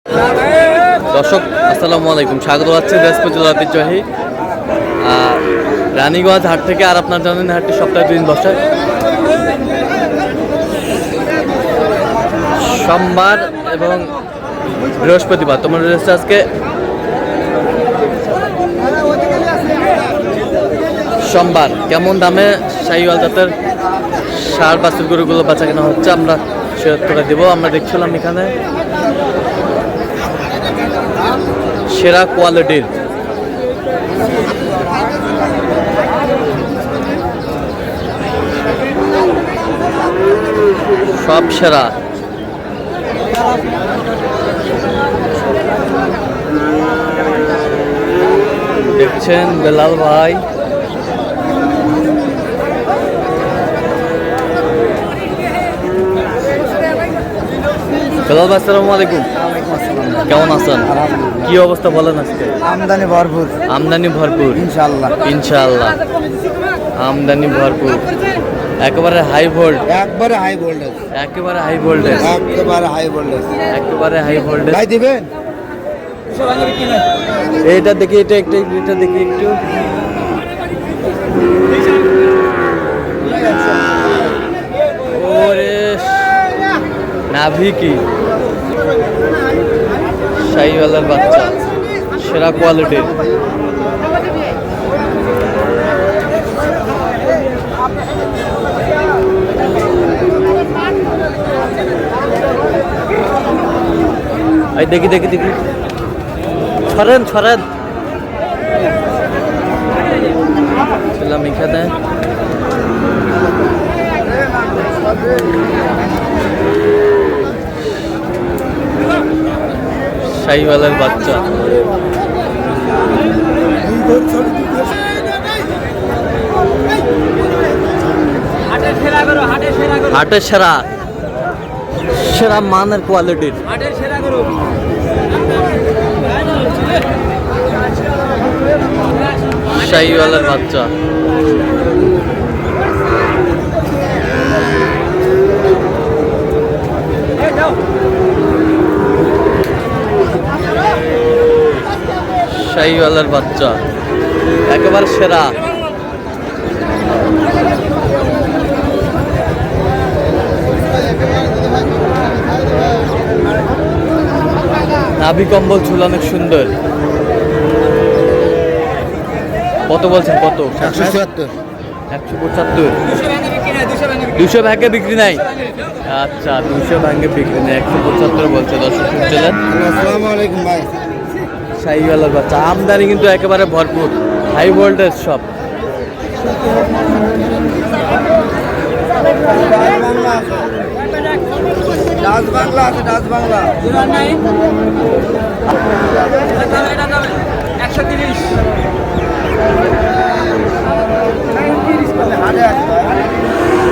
দর্শক আসসালামু আলাইকুম, স্বাগত আছি দিনাজপুর জেলার ঐতিহ্যবাহী রানীগঞ্জ হাট থেকে। আর আপনার জানেন হাটটি সপ্তাহে 2 দিন বসে, সোমবার এবং বৃহস্পতিবার। তোমার রয়েছে আজকে সোমবার। কেমন দামে শাহিওয়াল জাতের ষাঁড় বাছুর গরুগুলো বেচা কেনা হচ্ছে আমরা শেয়ার করে দেবো। আমরা দেখছিলাম এখানে সেরা কোয়ালিটির সব সেরা। দেখছেন বেলাল ভাই, বেলাল ভাই আসসালামু আলাইকুম, কেমন আছেন? কি অবস্থা বলেন আজকে? আমদানি ভরপুর, আমদানি ভরপুর ইনশাআল্লাহ ইনশাআল্লাহ, আমদানি ভরপুর। একেবারে হাই ভোল্ট, একবারে হাই ভোল্টেজ, একেবারে হাই ভোল্টেজ, একেবারে হাই ভোল্টেজ, একেবারে হাই ভোল্টেজ। ভাই দিবেন? এইটা দেখি, এটা দেখি একটু। ওরে নাভি কি শাহিওয়ালের বাচ্চা, সেরা কোয়ালিটির। এই দেখি দেখি দেখি, ছড়েন ছড়েন ছিলাম এখানে। শাহিওয়ালের বাচ্চা, হাটের সেরা, সেরা মানের কোয়ালিটির শাহিওয়ালের বাচ্চা। শাহিওয়ালের বাচ্চা একেবারে সেরা। নাভি কম্বল ঝুল অনেক সুন্দর। কত বলছেন? কত? 177, 175। 200 ভাগে বিক্রি নাই? আচ্ছা, 200 ভাগে বিক্রি নেই, 175 বলছে। দর্শক শুনছিলেন। আসসালামু আলাইকুম ভাই। শাহিওয়ালের বাচ্চা, আমদানি কিন্তু একেবারে ভরপুর, হাই ভোল্টেজ সব। ডাচ বাংলা আছে, ডাচ বাংলা 130।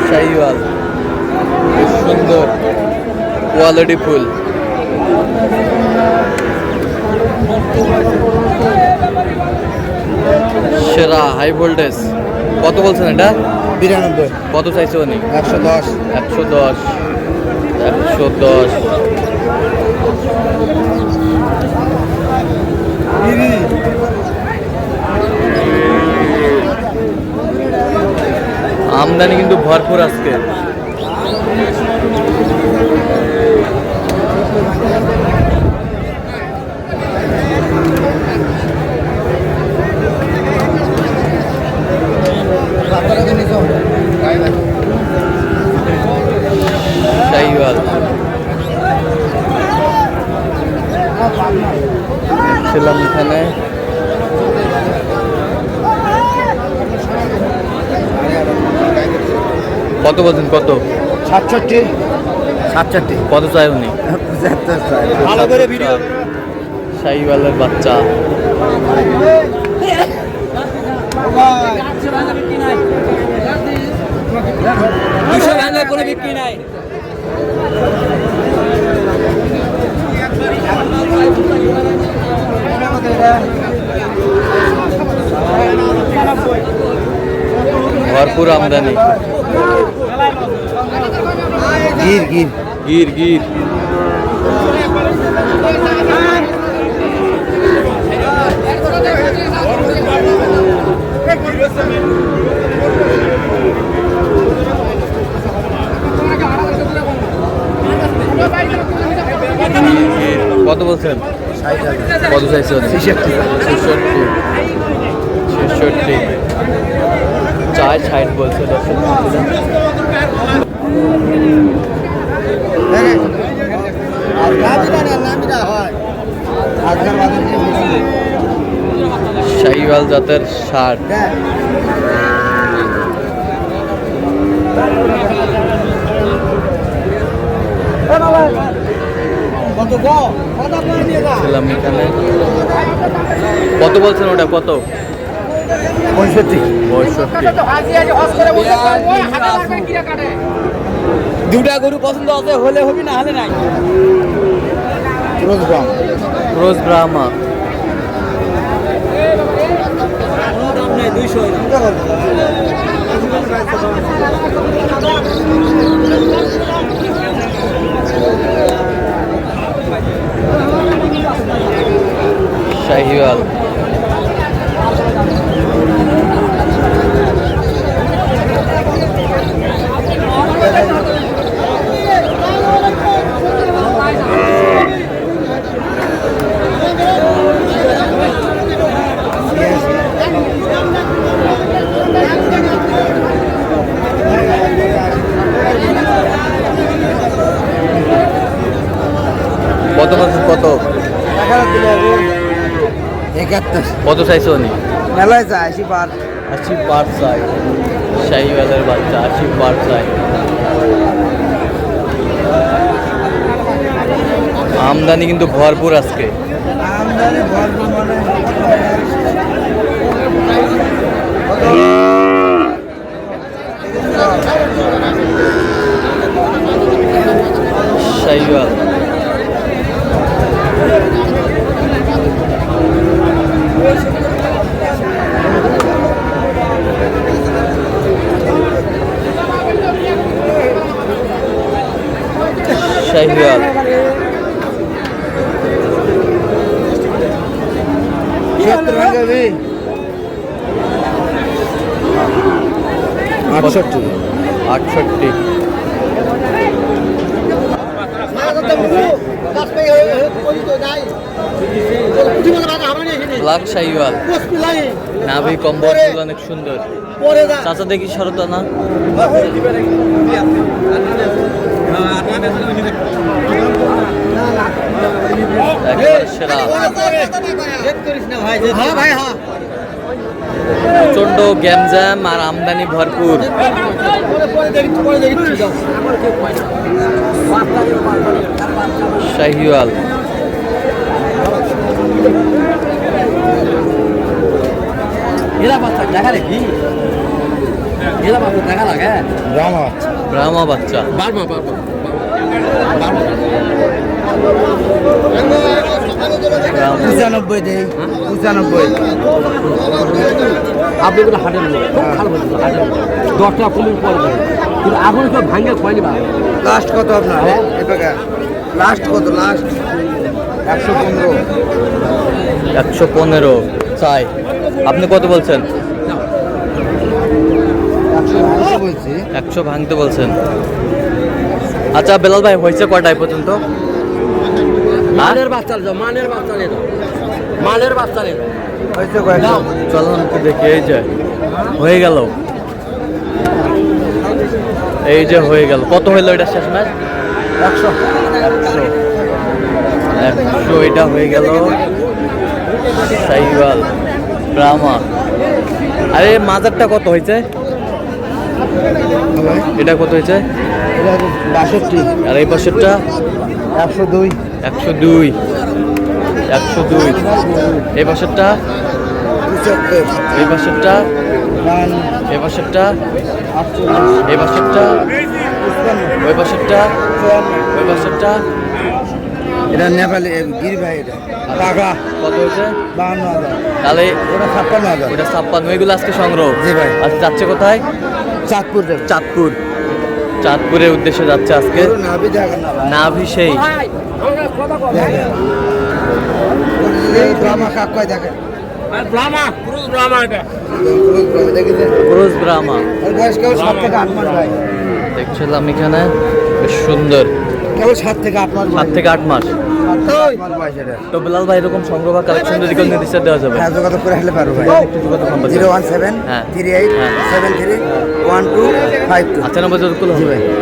শাহিওয়াল খুব সুন্দর কোয়ালিটি ফুল। সেরা হাই ভোল্টেজ। কত বলছেন এটা? 92, কত চাইছে উনি? 110, 110, 110। আমদানি কিন্তু ভরপুর আজকে। শাহিওয়াল ছিলাম এখানে। কত বলছেন? কত? 67, 67। কত চাই উনি? 75 চাই। ভালো করে ভিডিও। শাহিওয়ালের বাচ্চা কোনো বিক্রি নাই। ভরপুর আমদানি। গির গির গির গির কত বলছেন? 60,000 কত চাইছেন? 66 চার 60 বলছে দর্শক। শাহিওয়াল জাতের ষাট। ছিলাম এখানে। কত বলছেন ওটা? কত? 65। দুটা গরু পছন্দ আছে, হলে হবি না হলে নাই। রোজ ব্রাহ্মা। শাহিওয়াল। কত বলছেন? কত? 71। কত চাইছো উনি? মেলায় যায় 80 পার। 80 পার চাই। শাহিওয়ালের বাচ্চা 80 পার চাই। আমদানি কিন্তু ভরপুর আজকে। আমদানি ভরপুর মানে শাহিওয়াল। শাহিওয়াল। 70 ভাঙাবি। 68। 68 লাখ। শাহিওয়াল নাভি কম্বল অনেক সুন্দর। চাচা দেখি সরতা না। একেবারে সেরা। প্রচন্ড গ্যামজাম আর আমদানি ভরপুর। শাহিওয়াল। ব্রাহ্মা বাচ্চা। ব্রাহ্মা। 95 দেই। 95। আপনি কোনো হাটের লোক খুব ভালো বলছেন হাটের 10 টাকা কমিয়ে পড়বে কিন্তু এখন সব ভাঙে খয়নি বা লাস্ট কত আপনার? এটাকে লাস্ট কত? লাস্ট 115। 115 চাই। আপনি কত বলছেন? 120 বলছি। 100 ভাঙতে বলছেন। আচ্ছা বেলাল ভাই, হয়েছে কটায় পর্যন্ত? মানের বাচ্চা দাও, মানের বাচ্চা নিয়ে দাও, মানের বাচ্চা নিয়ে দাও। হয়েছে কয়েকটা। চলুন একটু দেখি। এই যে হয়ে গেল, এই যে হয়ে গেল। কত হইলো এটা শেষ ম্যাচ? 100। 100 এটা হয়ে গেল। শাহিওয়াল ব্রাহ্মা। আরে মাজারটা কত হয়েছে? এটা কত হয়েছে? 62। আর এই পাশেরটা? 102। 102। 102। এই পাশেরটা? 75। এই পাশেরটা? এই পাশেরটা? এই পাশেরটা? ওই পাশেরটা? ওই পাশেরটা? এটা নেপালি গিরি ভাই। এটা টাকা কত হয়েছে? 52,000। তাহলে ওটা 56,000। ওটা 56। এগুলো আজকে সংগ্রহ। জি ভাই। আচ্ছা যাচ্ছে কোথায়? চাঁদপুর যাবে। চাঁদপুর। চাঁদপুরের উদ্দেশ্যে যাচ্ছে আজকে। নাভি দেখেন না ভাই। নাভি সেই। দেখেন। ব্রাহ্মা কাকয় দেখেন। ব্রাহ্মা পুরুষ ব্রাহ্মা এটা দেখেছেন? ক্রোজ ব্রাহ্মা। ওর বয়স কেবল 7 থেকে 8 মাস ভাই। দেখছিলাম এখানে, বেশ সুন্দর। কেবল 7 থেকে 8 মাস। 7 থেকে 8 মাস। 7 আমার বয়স এটা। তো বেলাল ভাই এরকম সংগ্রহ বা কালেকশন যদি কোনো নির্দিষ্ট দেওয়া যাবে হ্যাঁ, যোগাযোগ করে আসলে পারবো ভাই। একটু যোগাযোগ নাম্বার 017 হ্যাঁ। 38 73 1252। আচ্ছা নম্বর জরুর হলো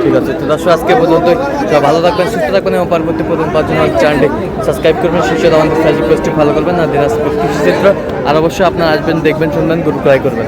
ঠিক আছে। তো দর্শক আজকে পর্যন্ত সবাই ভালো থাকবেন, সুস্থ থাকবেন এবং পরবর্তী প্রথম 5 জন চ্যানেলটি সাবস্ক্রাইব করবেন, শীর্ষে আমাদের ফেসবুক পেজটি ফলো করবেন, আর দিনাজপুর কৃষি চিত্র। আর অবশ্যই আপনারা আসবেন, দেখবেন, শুনবেন, গরু ক্রয় করবেন।